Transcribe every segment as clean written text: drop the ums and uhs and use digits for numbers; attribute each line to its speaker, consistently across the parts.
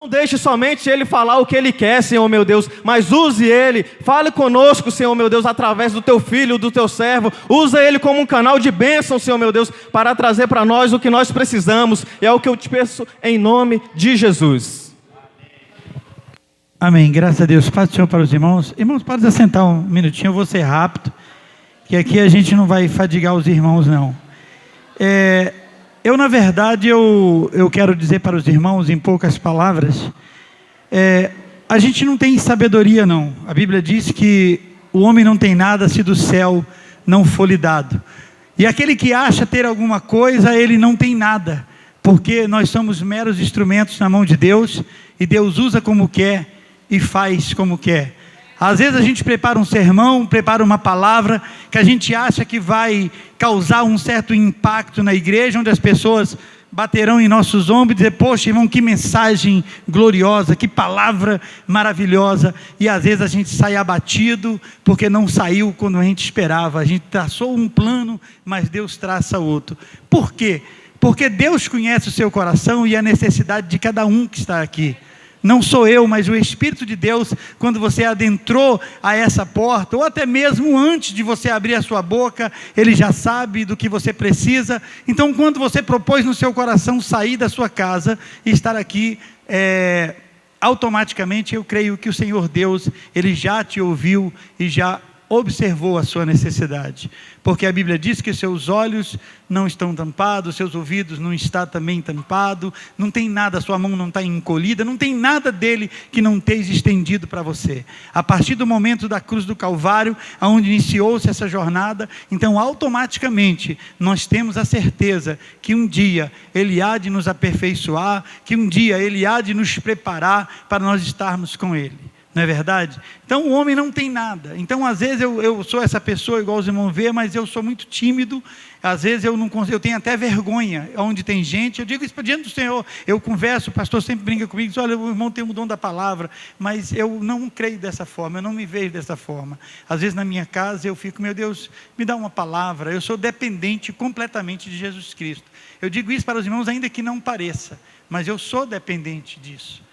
Speaker 1: Não deixe somente Ele falar o que Ele quer, Senhor meu Deus, mas use Ele, fale conosco, Senhor meu Deus, através do Teu Filho, do Teu servo. Usa Ele como um canal de bênção, Senhor meu Deus, para trazer para nós o que nós precisamos. E é o que eu te peço em nome de Jesus.
Speaker 2: Amém, graças a Deus. Paz do Senhor para os irmãos. Irmãos, pode assentar um minutinho, eu vou ser rápido, que aqui a gente não vai fadigar os irmãos, não. Na verdade, eu quero dizer para os irmãos, em poucas palavras, a gente não tem sabedoria, não. A Bíblia diz que o homem não tem nada se do céu não for lhe dado. E aquele que acha ter alguma coisa, ele não tem nada, porque nós somos meros instrumentos na mão de Deus, e Deus usa como quer e faz como quer. Às vezes a gente prepara um sermão, prepara uma palavra que a gente acha que vai causar um certo impacto na igreja, onde as pessoas baterão em nossos ombros e dizer: poxa, irmão, que mensagem gloriosa, que palavra maravilhosa. E às vezes a gente sai abatido, porque não saiu quando a gente esperava. A gente traçou um plano, mas Deus traça outro. Por quê? Porque Deus conhece o seu coração e a necessidade de cada um que está aqui. Não sou eu, mas o Espírito de Deus, quando você adentrou a essa porta, ou até mesmo antes de você abrir a sua boca, Ele já sabe do que você precisa. Então, quando você propôs no seu coração sair da sua casa e estar aqui, automaticamente eu creio que o Senhor Deus, Ele já te ouviu e já observou a sua necessidade, porque a Bíblia diz que seus olhos não estão tampados, seus ouvidos não estão também tampados, não tem nada, sua mão não está encolhida, não tem nada dele que não esteja estendido para você. A partir do momento da cruz do Calvário, onde iniciou-se essa jornada, então automaticamente nós temos a certeza que um dia Ele há de nos aperfeiçoar, que um dia Ele há de nos preparar para nós estarmos com Ele. Não é verdade? Então o homem não tem nada. Então às vezes eu sou essa pessoa igual os irmãos vê, mas eu sou muito tímido. Às vezes eu tenho até vergonha onde tem gente. Eu digo isso diante do Senhor, eu converso, o pastor sempre brinca comigo, diz: olha, o irmão tem um dom da palavra, mas eu não creio dessa forma, eu não me vejo dessa forma. Às vezes na minha casa eu fico: meu Deus, me dá uma palavra. Eu sou dependente completamente de Jesus Cristo. Eu digo isso para os irmãos ainda que não pareça, mas eu sou dependente disso.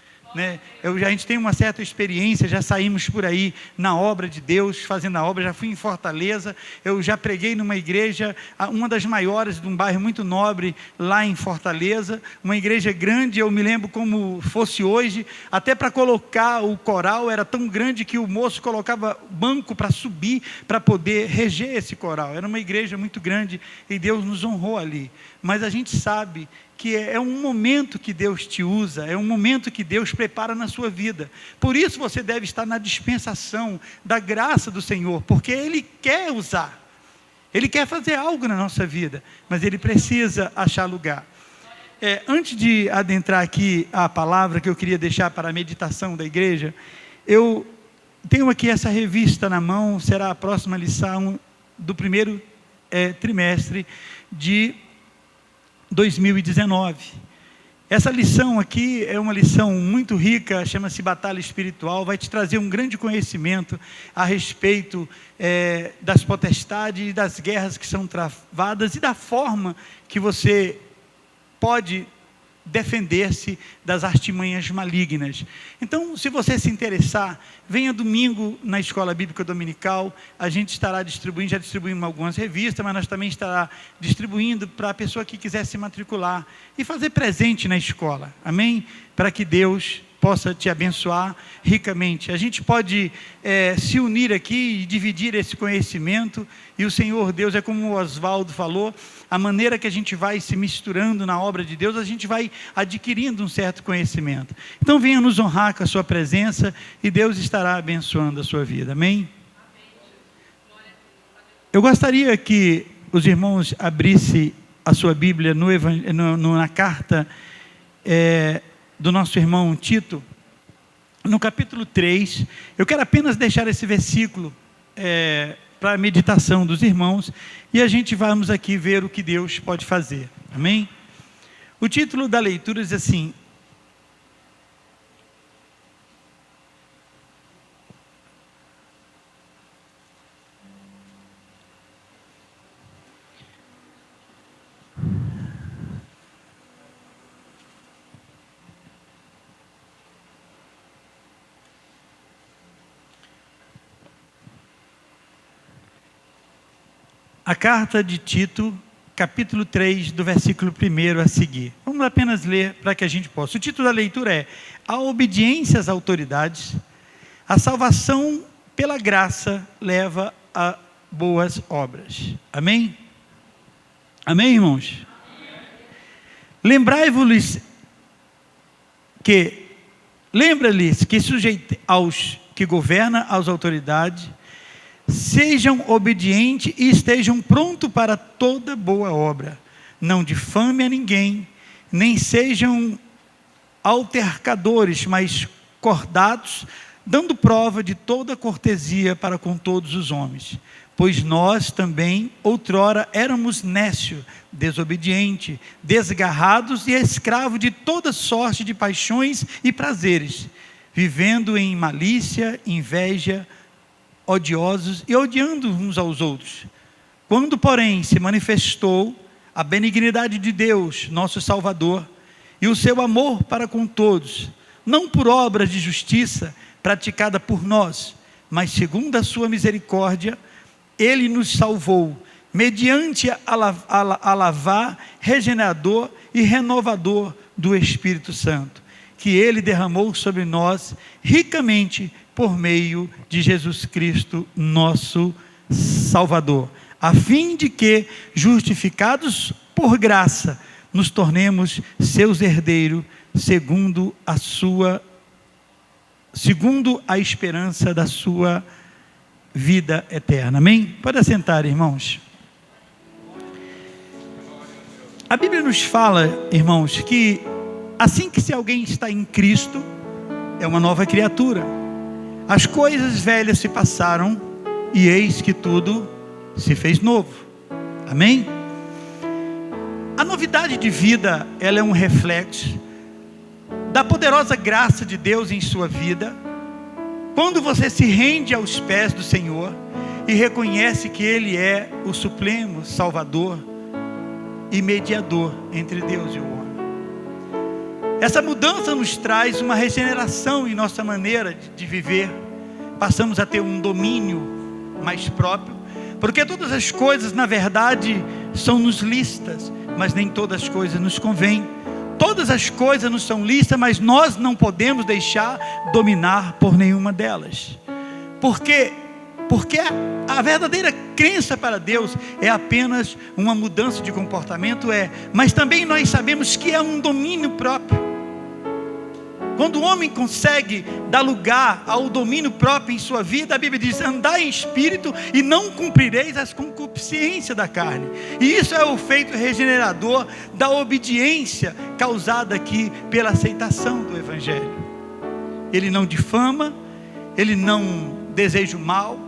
Speaker 2: A gente tem uma certa experiência, já saímos por aí na obra de Deus, fazendo a obra. Já fui em Fortaleza, eu já preguei numa igreja, uma das maiores de um bairro muito nobre lá em Fortaleza, uma igreja grande. Eu me lembro como fosse hoje, até para colocar o coral era tão grande que o moço colocava banco para subir, para poder reger esse coral. Era uma igreja muito grande e Deus nos honrou ali. Mas a gente sabe que é um momento que Deus te usa, é um momento que Deus prepara na sua vida. Por isso você deve estar na dispensação da graça do Senhor, porque Ele quer usar, Ele quer fazer algo na nossa vida, mas Ele precisa achar lugar. Antes de adentrar aqui a palavra que eu queria deixar para a meditação da igreja, eu tenho aqui essa revista na mão, será a próxima lição do primeiro trimestre de 2019. Essa lição aqui é uma lição muito rica, chama-se Batalha Espiritual, vai te trazer um grande conhecimento a respeito das potestades e das guerras que são travadas e da forma que você pode defender-se das artimanhas malignas. Então, se você se interessar, venha domingo na Escola Bíblica Dominical. A gente estará distribuindo, já distribuímos algumas revistas, mas nós também estará distribuindo para a pessoa que quiser se matricular e fazer presente na escola, amém? Para que Deus possa te abençoar ricamente. A gente pode se unir aqui e dividir esse conhecimento, e o Senhor Deus, é como o Oswaldo falou, a maneira que a gente vai se misturando na obra de Deus, a gente vai adquirindo um certo conhecimento. Então venha nos honrar com a sua presença, e Deus estará abençoando a sua vida, amém? Eu gostaria que os irmãos abrissem a sua Bíblia na carta do nosso irmão Tito, no capítulo 3, eu quero apenas deixar esse versículo para a meditação dos irmãos, e a gente vamos aqui ver o que Deus pode fazer, amém? O título da leitura diz assim: a carta de Tito, capítulo 3, do versículo 1 a seguir. Vamos apenas ler para que a gente possa. O título da leitura é: a obediência às autoridades, a salvação pela graça leva a boas obras. Amém? Amém, irmãos? Lembrai-vos que lembra-lhes que aos que governam as autoridades, sejam obedientes e estejam prontos para toda boa obra. Não difame a ninguém, nem sejam altercadores, mas cordatos, dando prova de toda cortesia para com todos os homens. Pois nós também, outrora, éramos nécios, desobedientes, desgarrados e escravos de toda sorte de paixões e prazeres, vivendo em malícia, inveja, odiosos e odiando uns aos outros. Quando, porém, se manifestou a benignidade de Deus, nosso Salvador, e o seu amor para com todos, não por obras de justiça praticada por nós, mas segundo a sua misericórdia, Ele nos salvou, mediante a lavar regenerador e renovador do Espírito Santo, que Ele derramou sobre nós ricamente por meio de Jesus Cristo, nosso Salvador, a fim de que, justificados por graça, nos tornemos seus herdeiros, segundo a esperança da sua vida eterna. Amém? Pode assentar, irmãos. A Bíblia nos fala, irmãos, que assim que se alguém está em Cristo, é uma nova criatura. As coisas velhas se passaram e eis que tudo se fez novo. Amém? A novidade de vida, ela é um reflexo da poderosa graça de Deus em sua vida. Quando você se rende aos pés do Senhor e reconhece que Ele é o supremo Salvador e mediador entre Deus e o homem. Essa mudança nos traz uma regeneração em nossa maneira de viver. Passamos a ter um domínio mais próprio, porque todas as coisas, na verdade, são-nos lícitas, mas nem todas as coisas nos convêm. Todas as coisas nos são lícitas, mas nós não podemos deixar dominar por nenhuma delas. Porque a verdadeira crença para Deus é apenas uma mudança de comportamento, mas também nós sabemos que é um domínio próprio. Quando o homem consegue dar lugar ao domínio próprio em sua vida, a Bíblia diz: andai em espírito e não cumprireis as concupiscências da carne. E isso é o feito regenerador da obediência causada aqui pela aceitação do Evangelho. Ele não difama, ele não deseja o mal.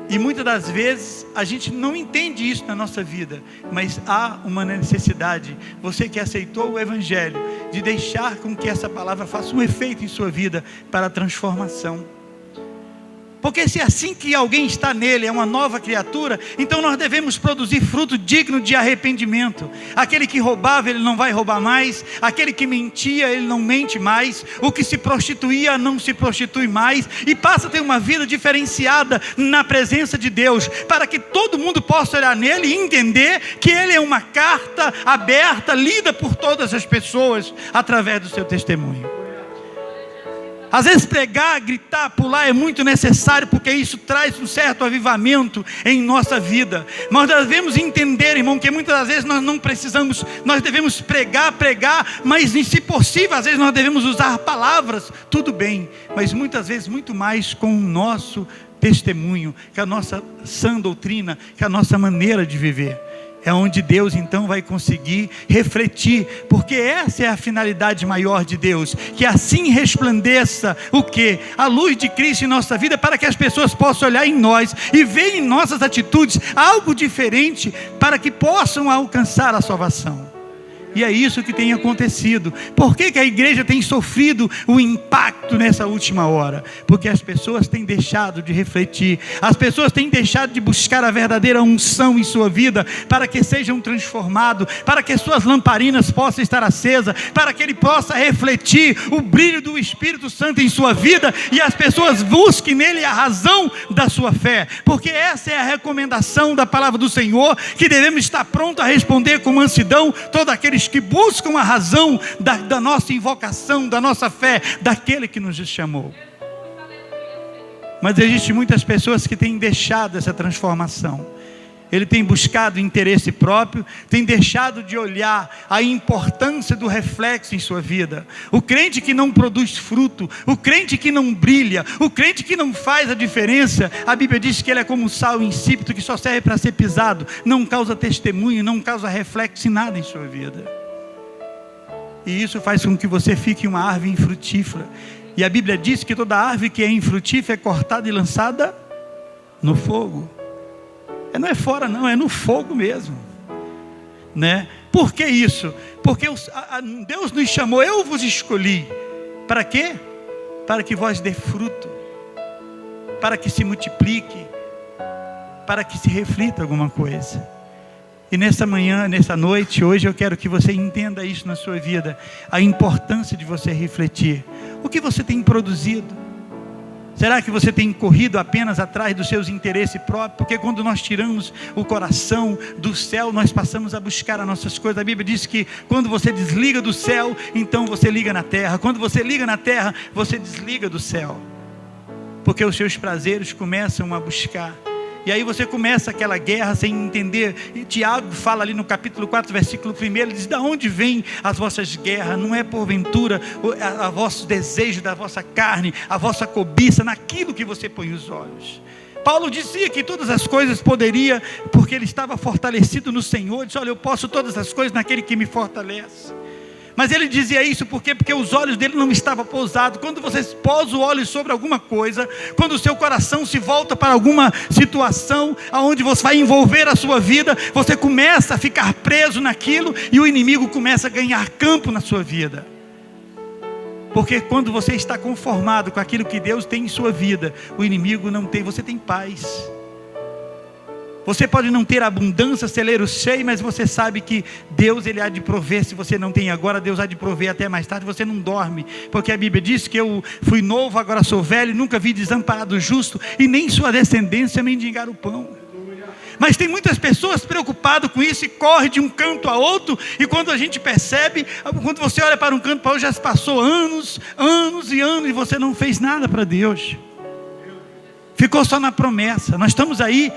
Speaker 2: E muitas das vezes a gente não entende isso na nossa vida, mas há uma necessidade, você que aceitou o Evangelho, de deixar com que essa palavra faça um efeito em sua vida para a transformação. Porque se assim que alguém está nele é uma nova criatura, então nós devemos produzir fruto digno de arrependimento. Aquele que roubava, ele não vai roubar mais. Aquele que mentia, ele não mente mais. O que se prostituía, não se prostitui mais. E passa a ter uma vida diferenciada na presença de Deus, para que todo mundo possa olhar nele e entender que ele é uma carta aberta, lida por todas as pessoas, através do seu testemunho. Às vezes pregar, gritar, pular é muito necessário, porque isso traz um certo avivamento em nossa vida. Nós devemos entender, irmão, que muitas das vezes nós não precisamos, nós devemos pregar, mas se possível, às vezes nós devemos usar palavras, tudo bem, mas muitas vezes muito mais com o nosso testemunho, com a nossa sã doutrina, com a nossa maneira de viver. É onde Deus então vai conseguir refletir, porque essa é a finalidade maior de Deus, que assim resplandeça o quê? A luz de Cristo em nossa vida, para que as pessoas possam olhar em nós e ver em nossas atitudes algo diferente, para que possam alcançar a salvação. E é isso que tem acontecido. Por que a igreja tem sofrido o impacto nessa última hora? Porque as pessoas têm deixado de refletir. As pessoas têm deixado de buscar a verdadeira unção em sua vida, para que sejam transformados, para que suas lamparinas possam estar acesas, para que ele possa refletir o brilho do Espírito Santo em sua vida, e as pessoas busquem nele a razão da sua fé. Porque essa é a recomendação da palavra do Senhor, que devemos estar prontos a responder com mansidão todos aqueles que buscam a razão da nossa invocação, da nossa fé, daquele que nos chamou. Mas existem muitas pessoas que têm deixado essa transformação. Ele tem buscado interesse próprio, tem deixado de olhar a importância do reflexo em sua vida. O crente que não produz fruto, o crente que não brilha, o crente que não faz a diferença, a Bíblia diz que ele é como um sal insípido que só serve para ser pisado, não causa testemunho, não causa reflexo em nada em sua vida. E isso faz com que você fique uma árvore infrutífera. E a Bíblia diz que toda árvore que é infrutífera é cortada e lançada no fogo. Não é fora não, é no fogo mesmo, né? Por que isso? Porque Deus nos chamou, eu vos escolhi. Para quê? Para que vós dê fruto, para que se multiplique, para que se reflita alguma coisa. E nessa manhã, nessa noite, hoje eu quero que você entenda isso na sua vida, a importância de você refletir. O que você tem produzido? Será que você tem corrido apenas atrás dos seus interesses próprios? Porque quando nós tiramos o coração do céu, nós passamos a buscar as nossas coisas. A Bíblia diz que quando você desliga do céu, então você liga na terra. Quando você liga na terra, você desliga do céu. Porque os seus prazeres começam a buscar. E aí você começa aquela guerra sem entender. E Tiago fala ali no capítulo 4, versículo 1, ele diz: da onde vêm as vossas guerras? Não é porventura a vosso desejo da vossa carne, a vossa cobiça naquilo que você põe os olhos. Paulo dizia que todas as coisas poderia, porque ele estava fortalecido no Senhor. Ele disse: olha, eu posso todas as coisas naquele que me fortalece. Mas ele dizia isso porque os olhos dele não estavam pousados. Quando você pousa o olho sobre alguma coisa, quando o seu coração se volta para alguma situação aonde você vai envolver a sua vida, você começa a ficar preso naquilo e o inimigo começa a ganhar campo na sua vida. Porque quando você está conformado com aquilo que Deus tem em sua vida, o inimigo não tem, você tem paz. Você pode não ter abundância, celeiro cheio, mas você sabe que Deus ele há de prover. Se você não tem agora, Deus há de prover até mais tarde. Você não dorme, porque a Bíblia diz que eu fui novo, agora sou velho, nunca vi desamparado justo, e nem sua descendência mendigar o pão. Mas tem muitas pessoas preocupadas com isso e correm de um canto a outro, e quando a gente percebe, quando você olha para um canto para outro, já se passou anos e você não fez nada para Deus. Ficou só na promessa. Nós estamos aí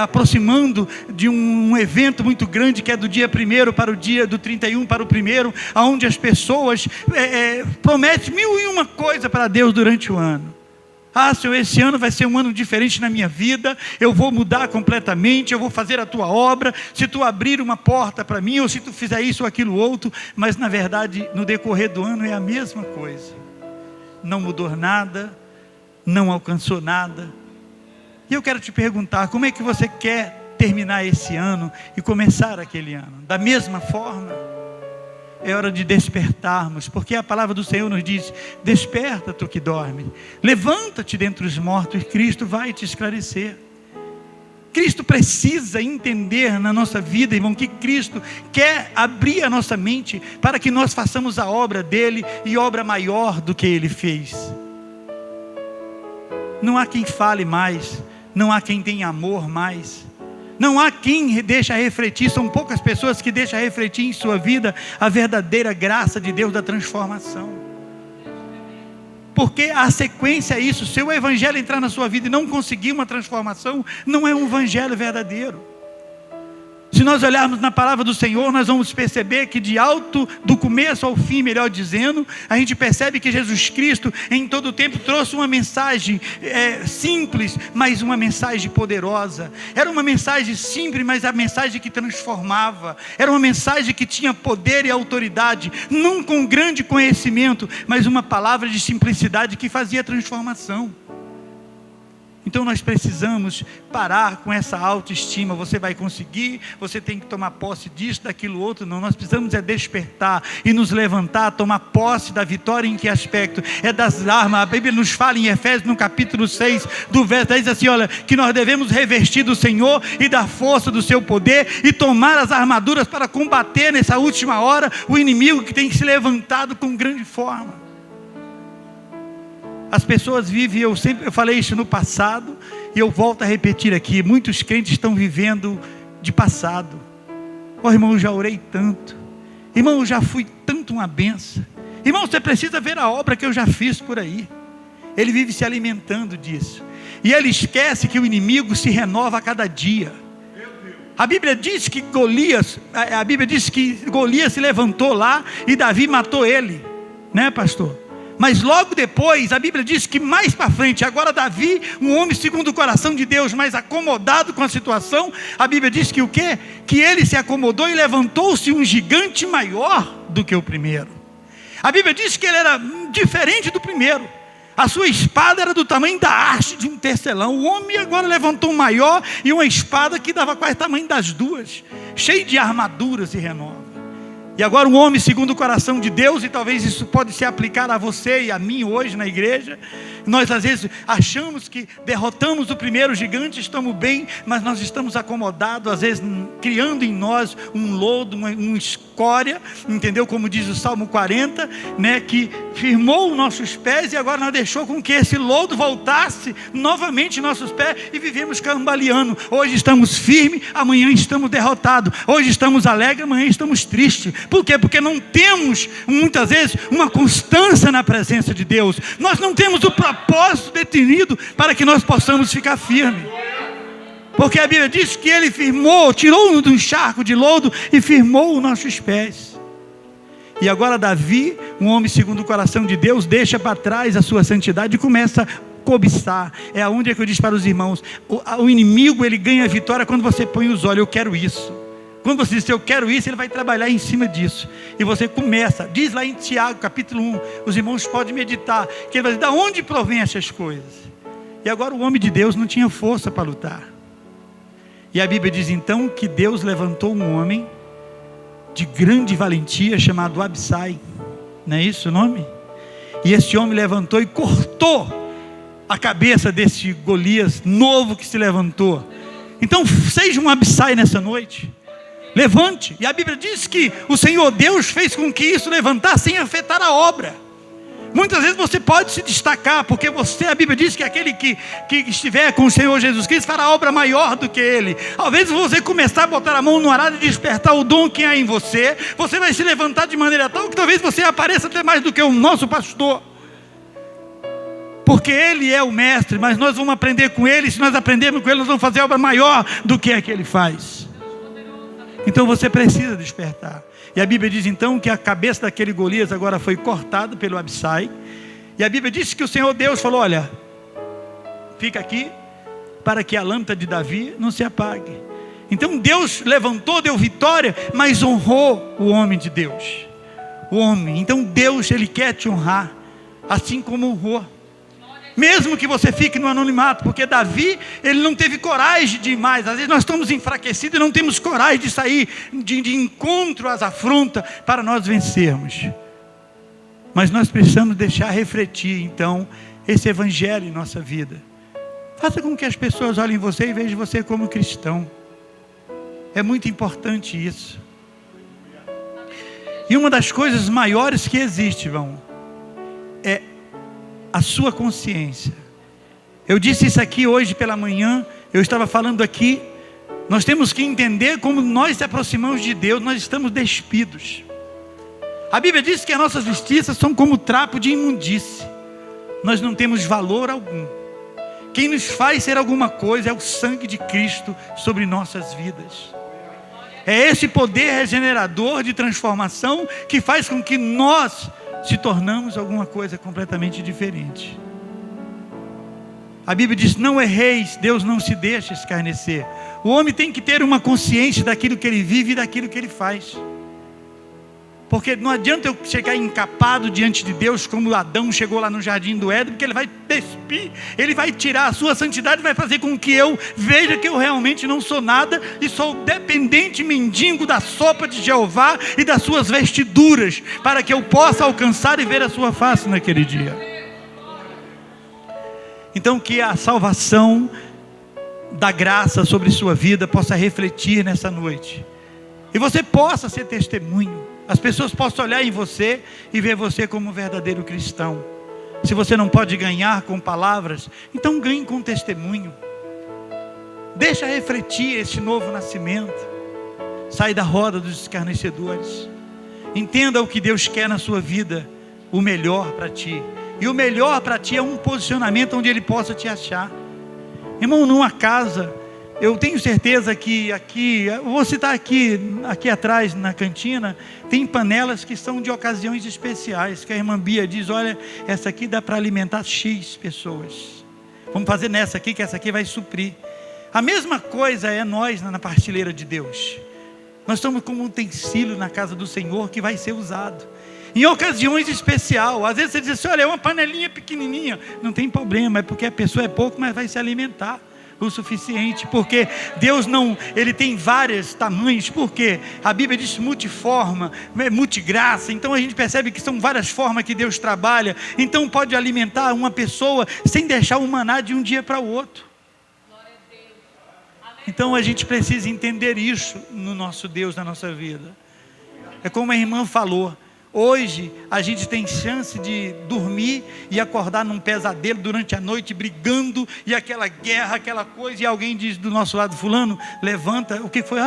Speaker 2: aproximando de um evento muito grande, que é do dia 1º para o dia do 31 para o 1º, onde as pessoas prometem 1001 coisa para Deus durante o ano. Ah, Senhor, esse ano vai ser um ano diferente na minha vida, eu vou mudar completamente, eu vou fazer a tua obra, se tu abrir uma porta para mim, ou se tu fizer isso ou aquilo outro. Mas na verdade, no decorrer do ano é a mesma coisa. Não mudou nada, não alcançou nada. E eu quero te perguntar, como é que você quer terminar esse ano e começar aquele ano? Da mesma forma? É hora de despertarmos, porque a palavra do Senhor nos diz: desperta tu que dorme, levanta-te dentre os mortos, e Cristo vai te esclarecer. Cristo precisa entender na nossa vida, irmão, que Cristo quer abrir a nossa mente para que nós façamos a obra dele, e obra maior do que ele fez. Não há quem fale mais, não há quem tenha amor mais, não há quem deixa refletir. São poucas pessoas que deixam refletir em sua vida a verdadeira graça de Deus da transformação. Porque a sequência é isso. Se o evangelho entrar na sua vida e não conseguir uma transformação, não é um evangelho verdadeiro. Se nós olharmos na palavra do Senhor, nós vamos perceber que do começo ao fim, melhor dizendo, a gente percebe que Jesus Cristo em todo o tempo trouxe uma mensagem simples, mas uma mensagem poderosa. Era uma mensagem simples, mas a mensagem que transformava. Era uma mensagem que tinha poder e autoridade, não com grande conhecimento, mas uma palavra de simplicidade que fazia transformação. Então nós precisamos parar com essa autoestima. Você vai conseguir, você tem que tomar posse disso, daquilo outro. Não, nós precisamos despertar e nos levantar, tomar posse da vitória. Em que aspecto? É das armas. A Bíblia nos fala em Efésios, no capítulo 6, do verso 10, assim, olha, que nós devemos revestir do Senhor e da força do seu poder e tomar as armaduras para combater nessa última hora o inimigo que tem se levantado com grande forma. As pessoas vivem, eu falei isso no passado e eu volto a repetir aqui, muitos crentes estão vivendo de passado. Irmão, eu já orei tanto, irmão, eu já fui tanto uma benção, irmão, você precisa ver a obra que eu já fiz por aí. Ele vive se alimentando disso, e ele esquece que o inimigo se renova a cada dia. A Bíblia diz que Golias se levantou lá e Davi matou ele, né, pastor? Mas logo depois, a Bíblia diz que mais para frente, agora Davi, um homem segundo o coração de Deus, mas acomodado com a situação, a Bíblia diz que o quê? Que ele se acomodou e levantou-se um gigante maior do que o primeiro. A Bíblia diz que ele era diferente do primeiro. A sua espada era do tamanho da haste de um tecelão. O homem agora levantou um maior e uma espada que dava quase o tamanho das duas, cheio de armaduras e renova. E agora um homem segundo o coração de Deus, e talvez isso pode se aplicar a você e a mim hoje na igreja. Nós às vezes achamos que derrotamos o primeiro gigante, estamos bem, mas nós estamos acomodados, às vezes criando em nós um lodo, uma escória, entendeu? Como diz o Salmo 40, né? Que firmou os nossos pés e agora nós deixou com que esse lodo voltasse novamente em nossos pés e vivemos cambaleando. Hoje estamos firmes, amanhã estamos derrotados. Hoje estamos alegres, amanhã estamos tristes. Por quê? Porque não temos muitas vezes uma constância na presença de Deus. Nós não temos o propósito definido para que nós possamos ficar firmes. Porque a Bíblia diz que ele firmou, tirou-nos de um charco de lodo e firmou os nossos pés. E agora Davi, um homem segundo o coração de Deus, deixa para trás a sua santidade e começa a cobiçar. É aonde é que eu disse para os irmãos, o inimigo ele ganha vitória quando você põe os olhos, eu quero isso. Quando você diz, eu quero isso, ele vai trabalhar em cima disso. E você começa, diz lá em Tiago, capítulo 1, os irmãos podem meditar, que ele vai dizer, de onde provém essas coisas? E agora o homem de Deus não tinha força para lutar. E a Bíblia diz então, que Deus levantou um homem, de grande valentia, chamado Absai. Não é isso o nome? E esse homem levantou e cortou a cabeça desse Golias novo que se levantou. Então seja um Absai nessa noite. Levante. E a Bíblia diz que o Senhor Deus fez com que isso levantasse sem afetar a obra. Muitas vezes você pode se destacar, porque você, a Bíblia diz que aquele que estiver com o Senhor Jesus Cristo fará obra maior do que ele. Ao vezes você começar a botar a mão no arado e despertar o dom que há em você, você vai se levantar de maneira tal que talvez você apareça até mais do que o nosso pastor. Porque ele é o mestre, mas nós vamos aprender com ele. Se nós aprendermos com ele, nós vamos fazer obra maior do que a que ele faz. Então você precisa despertar. E a Bíblia diz então que a cabeça daquele Golias agora foi cortada pelo Absai. E a Bíblia diz que o Senhor Deus falou, olha, fica aqui para que a lâmpada de Davi não se apague. Então Deus levantou, deu vitória, mas honrou o homem de Deus. O homem, então Deus ele quer te honrar, assim como honrou. Mesmo que você fique no anonimato, porque Davi, ele não teve coragem de ir mais. Às vezes nós estamos enfraquecidos e não temos coragem de sair de encontro às afrontas para nós vencermos. Mas nós precisamos deixar refletir então esse evangelho em nossa vida. Faça com que as pessoas olhem você e vejam você como cristão. É muito importante isso. E uma das coisas maiores que existe, irmão, é a sua consciência. Eu disse isso aqui hoje pela manhã, eu estava falando aqui, nós temos que entender como nós se aproximamos de Deus, nós estamos despidos. A Bíblia diz que as nossas vestiças são como trapo de imundície, nós não temos valor algum. Quem nos faz ser alguma coisa é o sangue de Cristo sobre nossas vidas. É esse poder regenerador de transformação que faz com que nós se tornamos alguma coisa completamente diferente. A Bíblia diz, não erreis, Deus não se deixa escarnecer. O homem tem que ter uma consciência daquilo que ele vive e daquilo que ele faz. Porque não adianta eu chegar encapado diante de Deus, como Adão chegou lá no jardim do Éden, porque Ele vai despir, Ele vai tirar a sua santidade, vai fazer com que eu veja que eu realmente não sou nada, e sou dependente, mendigo da sopa de Jeová e das suas vestiduras, para que eu possa alcançar e ver a sua face naquele dia. Então que a salvação da graça sobre sua vida possa refletir nessa noite, e você possa ser testemunho. As pessoas possam olhar em você e ver você como um verdadeiro cristão. Se você não pode ganhar com palavras, então ganhe com testemunho. Deixa refletir esse novo nascimento. Sai da roda dos escarnecedores. Entenda o que Deus quer na sua vida, o melhor para ti. E o melhor para ti é um posicionamento onde Ele possa te achar. Irmão, numa casa, eu tenho certeza que aqui, eu vou citar aqui atrás na cantina, tem panelas que são de ocasiões especiais, que a irmã Bia diz, olha, essa aqui dá para alimentar X pessoas. Vamos fazer nessa aqui, que essa aqui vai suprir. A mesma coisa é nós na partilheira de Deus. Nós estamos como um utensílio na casa do Senhor que vai ser usado em ocasiões especiais. Às vezes você diz assim, olha, é uma panelinha pequenininha. Não tem problema, é porque a pessoa é pouco, mas vai se alimentar o suficiente, porque Deus não, Ele tem vários tamanhos, porque a Bíblia diz multiforma, multigraça, então a gente percebe que são várias formas que Deus trabalha, então pode alimentar uma pessoa sem deixar o maná de um dia para o outro. Então a gente precisa entender isso no nosso Deus, na nossa vida. É como a irmã falou, hoje a gente tem chance de dormir e acordar num pesadelo durante a noite, brigando, e aquela guerra, aquela coisa, e alguém diz do nosso lado, fulano, levanta, o que foi?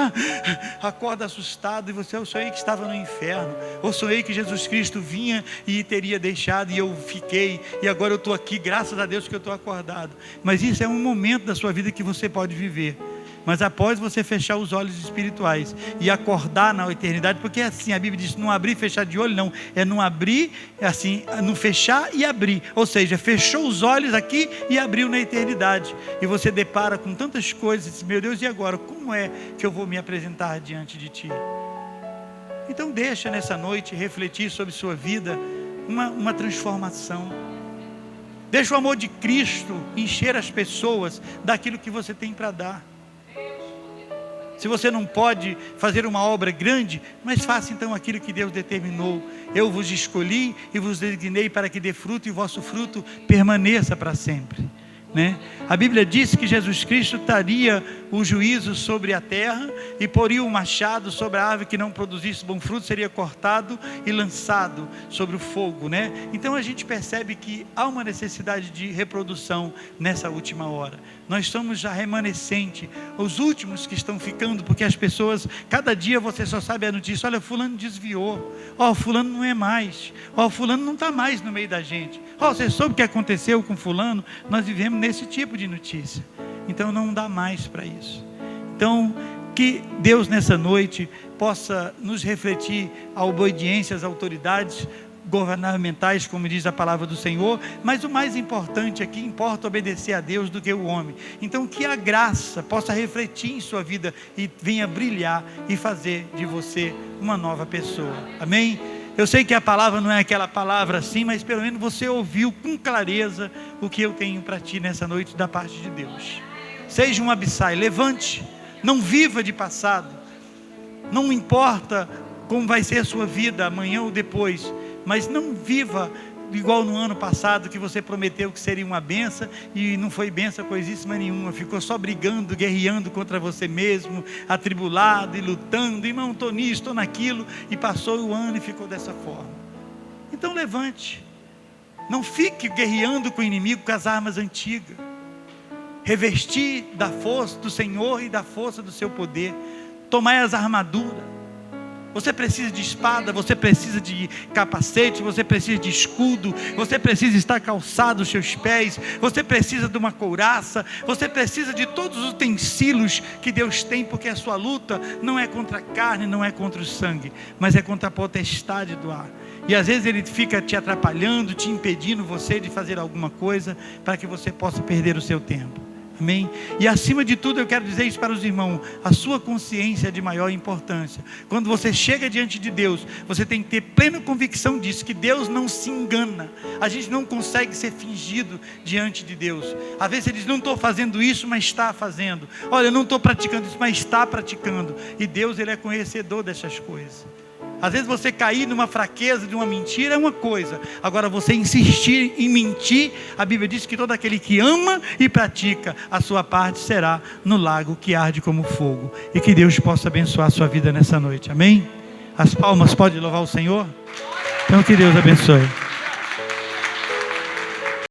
Speaker 2: Acorda assustado, e você, eu sonhei que estava no inferno, eu sonhei que Jesus Cristo vinha e teria deixado, e eu fiquei, e agora eu estou aqui, graças a Deus que eu estou acordado. Mas isso é um momento da sua vida que você pode viver. Mas após você fechar os olhos espirituais e acordar na eternidade, porque assim a Bíblia diz, não abrir e fechar de olho, não, é não abrir, assim, não fechar e abrir, ou seja, fechou os olhos aqui e abriu na eternidade, e você depara com tantas coisas, e diz, meu Deus, e agora, como é que eu vou me apresentar diante de Ti? Então deixa nessa noite refletir sobre sua vida, uma transformação. Deixa o amor de Cristo encher as pessoas daquilo que você tem para dar. Se você não pode fazer uma obra grande, mas faça então aquilo que Deus determinou. Eu vos escolhi e vos designei para que dê fruto, e o vosso fruto permaneça para sempre, né? A Bíblia diz que Jesus Cristo traria o juízo sobre a terra, e poria o machado sobre a árvore que não produzisse bom fruto, seria cortado e lançado sobre o fogo, né? Então a gente percebe que há uma necessidade de reprodução nessa última hora. Nós somos já remanescente, os últimos que estão ficando, porque as pessoas, cada dia você só sabe a notícia, olha, fulano desviou, fulano não é mais, fulano não está mais no meio da gente, você soube o que aconteceu com fulano. Nós vivemos nesse tipo de notícia, então não dá mais para isso. Então que Deus nessa noite possa nos refletir a obediência às autoridades governamentais, como diz a palavra do Senhor, mas o mais importante aqui, importa obedecer a Deus do que o homem. Então que a graça possa refletir em sua vida e venha brilhar e fazer de você uma nova pessoa, amém? Eu sei que a palavra não é aquela palavra assim, mas pelo menos você ouviu com clareza o que eu tenho para ti nessa noite da parte de Deus. Seja um Abissai, levante, não viva de passado, não importa como vai ser a sua vida amanhã ou depois, mas não viva igual no ano passado, que você prometeu que seria uma benção e não foi benção coisíssima nenhuma, ficou só brigando, guerreando contra você mesmo, atribulado e lutando, irmão, estou nisso, estou naquilo, e passou o ano e ficou dessa forma. Então levante, não fique guerreando com o inimigo com as armas antigas, revestir da força do Senhor e da força do seu poder, tomai as armaduras. Você precisa de espada, você precisa de capacete, você precisa de escudo, você precisa estar calçado os seus pés, você precisa de uma couraça, você precisa de todos os utensílios que Deus tem, porque a sua luta não é contra a carne, não é contra o sangue, mas é contra a potestade do ar. E às vezes ele fica te atrapalhando, te impedindo você de fazer alguma coisa, para que você possa perder o seu tempo. Amém? E acima de tudo eu quero dizer isso para os irmãos: a sua consciência é de maior importância. Quando você chega diante de Deus, você tem que ter plena convicção disso, que Deus não se engana. A gente não consegue ser fingido diante de Deus. Às vezes você diz: não estou fazendo isso, mas está fazendo. Olha, eu não estou praticando isso, mas está praticando. E Deus, Ele é conhecedor dessas coisas. Às vezes você cair numa fraqueza de uma mentira é uma coisa. Agora você insistir em mentir, a Bíblia diz que todo aquele que ama e pratica, a sua parte será no lago que arde como fogo. E que Deus possa abençoar a sua vida nessa noite. Amém? As palmas, pode louvar o Senhor? Então que Deus abençoe.